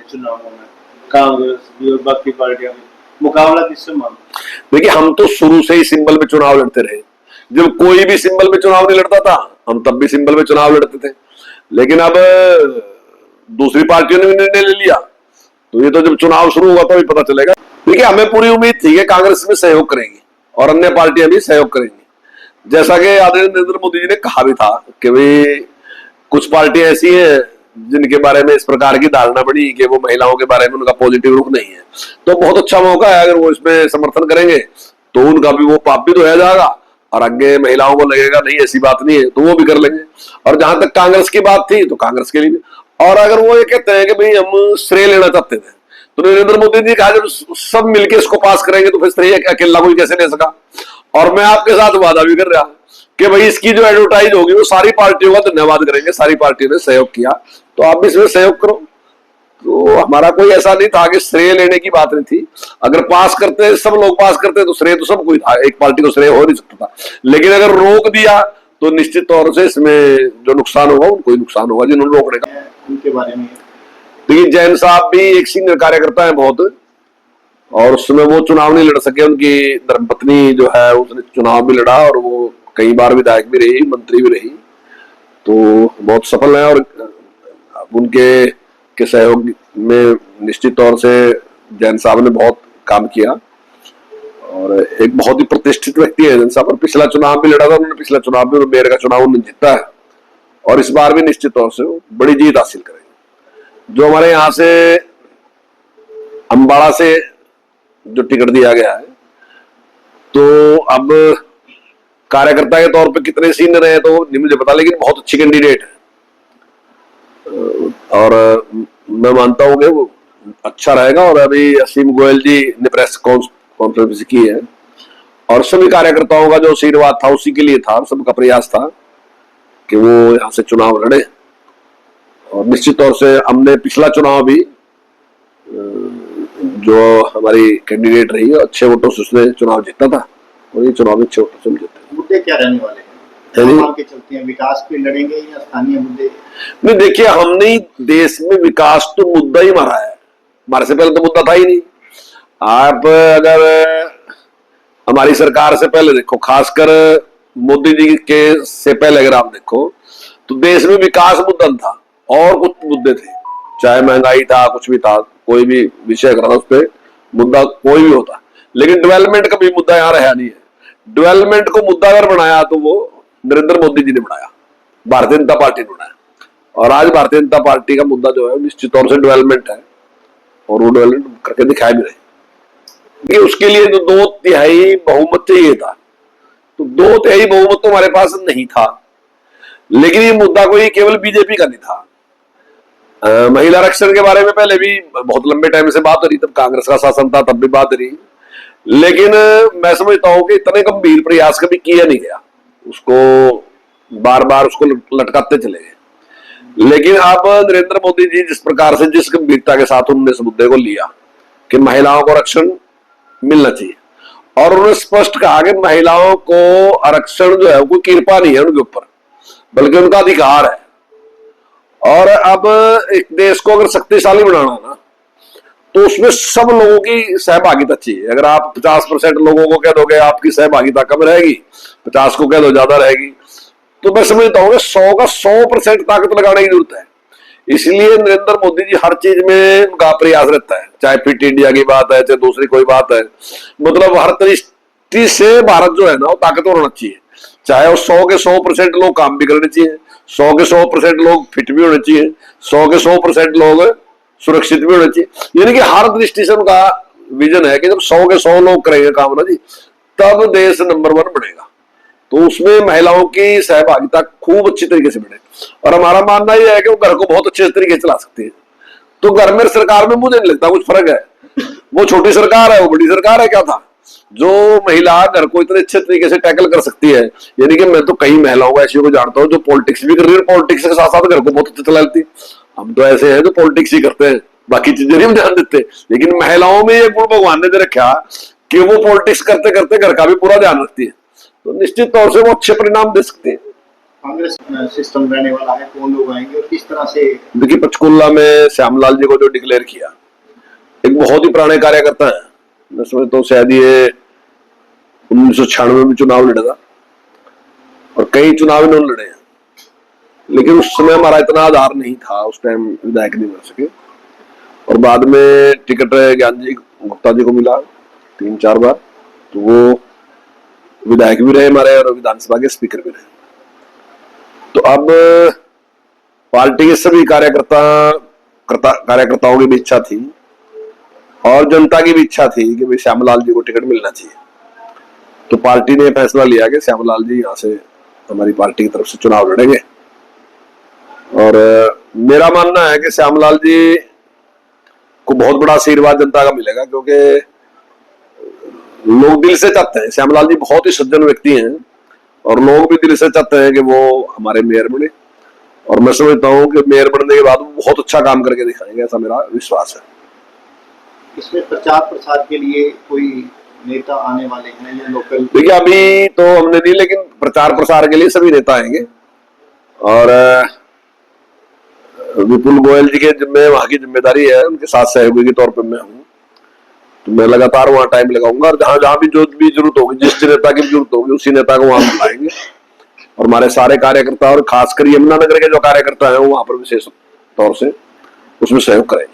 चुनावों में, कांग्रेस भी और बाकी पार्टियां भी, मुकाबला किससे मानते? देखिए, हम तो शुरू से ही सिंबल में चुनाव लड़ते रहे। जब कोई भी सिंबल में चुनाव नहीं लड़ता था, हम तब भी सिंबल में चुनाव लड़ते थे। लेकिन अब दूसरी पार्टियों ने भी निर्णय ले लिया, तो ये तो जब चुनाव शुरू हुआ तभी पता चलेगा। देखिए, हमें पूरी उम्मीद थी कि कांग्रेस में सहयोग करेंगी और अन्य पार्टियां भी सहयोग करेंगी। जैसा कि आदरणीय नरेंद्र मोदी जी ने कहा भी था कि भाई कुछ पार्टियां ऐसी हैं जिनके बारे में इस प्रकार की धारणा बनी कि वो महिलाओं के बारे में उनका पॉजिटिव रुख नहीं है, तो बहुत अच्छा मौका है, अगर वो इसमें समर्थन करेंगे तो उनका भी वो पाप भी धोया जाएगा और आगे महिलाओं को लगेगा नहीं ऐसी बात नहीं है तो वो भी कर लेंगे। और जहां तक कांग्रेस की बात थी तो कांग्रेस के लिए भी, और अगर वो ये कहते हैं कि भाई हम श्रेय लेना चाहते थे, तो नरेंद्र मोदी जी कहा जब सब मिलकर इसको पास करेंगे तो फिर श्रेय अकेला कोई कैसे ले सका। और मैं आपके साथ वादा भी कर रहा कि भाई इसकी जो एडवर्टाइज होगी वो सारी पार्टियों का धन्यवाद करेंगे, सारी पार्टियों ने सहयोग किया तो आप भी इसमें सहयोग करो। तो हमारा कोई ऐसा नहीं था कि श्रेय लेने की बात नहीं थी। अगर पास करते, सब लोग पास करते तो श्रेय तो सबको ही था, एक पार्टी को श्रेय हो नहीं सकता था। लेकिन अगर रोक दिया तो निश्चित तौर से इसमें जो नुकसान होगा उनको ही नुकसान होगा जिन्होंने रोकने का। उनके बारे में देखिए, जैन साहब भी एक सीनियर कार्यकर्ता है बहुत, और उसमें वो चुनाव नहीं लड़ सके। उनकी धर्मपत्नी जो है उसने चुनाव भी लड़ा और वो कई बार विधायक भी रही, मंत्री भी रही, तो बहुत सफल है। और उनके सहयोग में निश्चित तौर से जैन साहब ने बहुत काम किया और एक बहुत ही प्रतिष्ठित व्यक्ति है जैन साहब। और पिछला चुनाव भी लड़ा था उन्होंने, पिछला चुनाव भी मेयर का चुनाव उन्होंने जीता है और इस बार भी निश्चित तौर से बड़ी जीत हासिल करेंगे। जो हमारे यहाँ से अम्बाड़ा से जो टिकट दिया गया है, तो अब कार्यकर्ता के तौर पे कितने सीनियर है तो नहीं मुझे पता, लेकिन बहुत अच्छी कैंडिडेट है और मैं मानता हूं कि वो अच्छा रहेगा। और अभी असीम गोयल जी ने प्रेस कॉन्फ्रेंस की है और सभी कार्यकर्ताओं का जो आशीर्वाद था उसी के लिए था, सबका प्रयास था कि वो यहाँ से चुनाव लड़े। और निश्चित तौर से हमने पिछला चुनाव भी जो हमारी कैंडिडेट रही है अच्छे वोटों से उसने चुनाव जीता था और ये चुनाव अच्छे वोटों से जीते। मुद्दे क्या रहने वाले हैं के चलते हैं? विकास पे लड़ेंगे या स्थानीय मुद्दे? नहीं, देखिए, हमने देश में विकास तो मुद्दा ही मारा है, हमारे से पहले तो मुद्दा था ही नहीं। आप अगर हमारी सरकार से पहले देखो, खासकर मोदी जी के से पहले अगर आप देखो तो देश में विकास मुद्दा था और कुछ मुद्दे थे, चाहे महंगाई था, कुछ भी था, कोई भी विषय अगर उस पर मुद्दा कोई भी होता, लेकिन डेवलपमेंट का भी मुद्दा यहाँ रहा नहीं है। डेवलपमेंट को मुद्दा अगर बनाया तो वो नरेंद्र मोदी जी ने बनाया, भारतीय जनता पार्टी ने बनाया। और आज भारतीय जनता पार्टी का मुद्दा जो है निश्चित तौर से डेवलपमेंट है और वो डेवलपमेंट करके दिखाए भी रहे। उसके लिए तो 2/3 बहुमत चाहिए था, तो 2/3 बहुमत तो हमारे पास नहीं था। लेकिन ये मुद्दा कोई केवल बीजेपी का नहीं था। महिला आरक्षण के बारे में पहले भी बहुत लंबे टाइम से बात हो रही, तब कांग्रेस का शासन था तब भी बात हो रही, लेकिन मैं समझता हूं कि इतने गंभीर प्रयास कभी किया नहीं गया, उसको बार बार उसको लटकाते चले गए। लेकिन अब नरेंद्र मोदी जी जिस प्रकार से, जिस गंभीरता के साथ उन्होंने इस मुद्दे को लिया कि महिलाओं को आरक्षण मिलना चाहिए, और उन्होंने स्पष्ट कहा कि महिलाओं को आरक्षण जो है कोई कृपा नहीं है उनके ऊपर, बल्कि उनका अधिकार है। और अब एक देश को अगर शक्तिशाली बनाना ना तो उसमें सब लोगों की सहभागिता चाहिए। अगर आप 50% लोगों को कह दोगे आपकी सहभागिता कम रहेगी, 50 को कह दो ज्यादा रहेगी, तो मैं समझता हूँ 100 का 100% ताकत लगाने की जरूरत है। इसलिए नरेंद्र मोदी जी हर चीज में उनका प्रयास रहता है, चाहे फिट इंडिया की बात है चाहे दूसरी कोई बात है, मतलब हर तरीके से भारत जो है ना वो ताकतवर होना चाहिए। चाहे वो 100 के 100% लोग काम भी करने चाहिए, 100 के 100% लोग फिट भी होने चाहिए, 100 के 100% लोग सुरक्षित भी होने चाहिए। यानी कि हर दृष्टि से उनका विजन है कि जब 100 के 100 लोग करेंगे काम ना जी, तब देश नंबर 1 बनेगा। तो उसमें महिलाओं की सहभागिता खूब अच्छी तरीके से बढ़े। और हमारा मानना यह है कि वो घर को बहुत अच्छे तरीके से चला सकती है। तो घर में सरकार में मुझे नहीं लगता कुछ फर्क है, वो छोटी सरकार है वो बड़ी सरकार है, क्या था जो महिला घर को इतने अच्छे तरीके से टैकल कर सकती है। यानी कि मैं तो कई महिलाओं को ऐसी को जानता हूँ जो पॉलिटिक्स भी कर रही है, पॉलिटिक्स के साथ साथ घर को बहुत अच्छा चला लेती। हम तो ऐसे हैं जो पॉलिटिक्स ही करते हैं, बाकी चीजें नहीं ध्यान देते, लेकिन महिलाओं में ये गुण भगवान ने दे रखा कि वो पॉलिटिक्स करते करते घर का भी पूरा ध्यान रखती है। तो निश्चित तौर से वो अच्छे परिणाम दे सकते हैं। कांग्रेस सिस्टम रहने वाला है, कौन लोग आएंगे और किस तरह से? देखिए, पंचकुला में श्यामलाल जी को जो डिक्लेयर किया, एक बहुत ही पुराने कार्यकर्ता है। मैं समझता हूँ शायद ये 1996 में चुनाव लड़ा था और कई चुनाव इन्होंने लड़े हैं, लेकिन उस समय हमारा इतना आधार नहीं था, उस टाइम विधायक नहीं बन सके। और बाद में टिकट ज्ञान जी गुप्ता जी को मिला 3-4 बार, तो वो विधायक भी रहे हमारे और विधानसभा के स्पीकर भी रहे। तो अब पार्टी के सभी कार्यकर्ताओं की भी इच्छा थी और जनता की भी इच्छा थी कि भाई श्यामलाल जी को टिकट मिलना चाहिए। तो पार्टी ने फैसला लिया कि श्यामलाल जी यहाँ से हमारी पार्टी की तरफ से चुनाव लड़ेंगे। और मेरा मानना है कि श्यामलाल जी को बहुत बड़ा आशीर्वाद जनता का मिलेगा, क्योंकि लोग दिल से चाहते हैं, श्यामलाल जी बहुत ही सज्जन व्यक्ति हैं और लोग भी दिल से चाहते हैं कि वो हमारे मेयर बने। और मैं समझता हूँ कि मेयर बनने के बाद वो बहुत अच्छा काम करके दिखाएंगे, ऐसा मेरा विश्वास है। इसमें प्रचार प्रसार के लिए कोई नेता आने वाले हैं या लोकल? देखिए, अभी तो हमने नहीं, लेकिन प्रचार प्रसार के लिए सभी नेता आएंगे। और विपुल गोयल जी के जिम्मे वहां की जिम्मेदारी है, उनके साथ सहयोगी के तौर पर मैं हूँ, तो मैं लगातार वहां टाइम लगाऊंगा और जहां जहां भी जो भी जरूरत होगी, जिस नेता की जरूरत होगी, उसी नेता को वहां बुलाएंगे। और हमारे सारे कार्यकर्ता और खासकर यमुनानगर के जो कार्यकर्ता हैं वो वहां पर विशेष तौर से उसमें सहयोग करेंगे।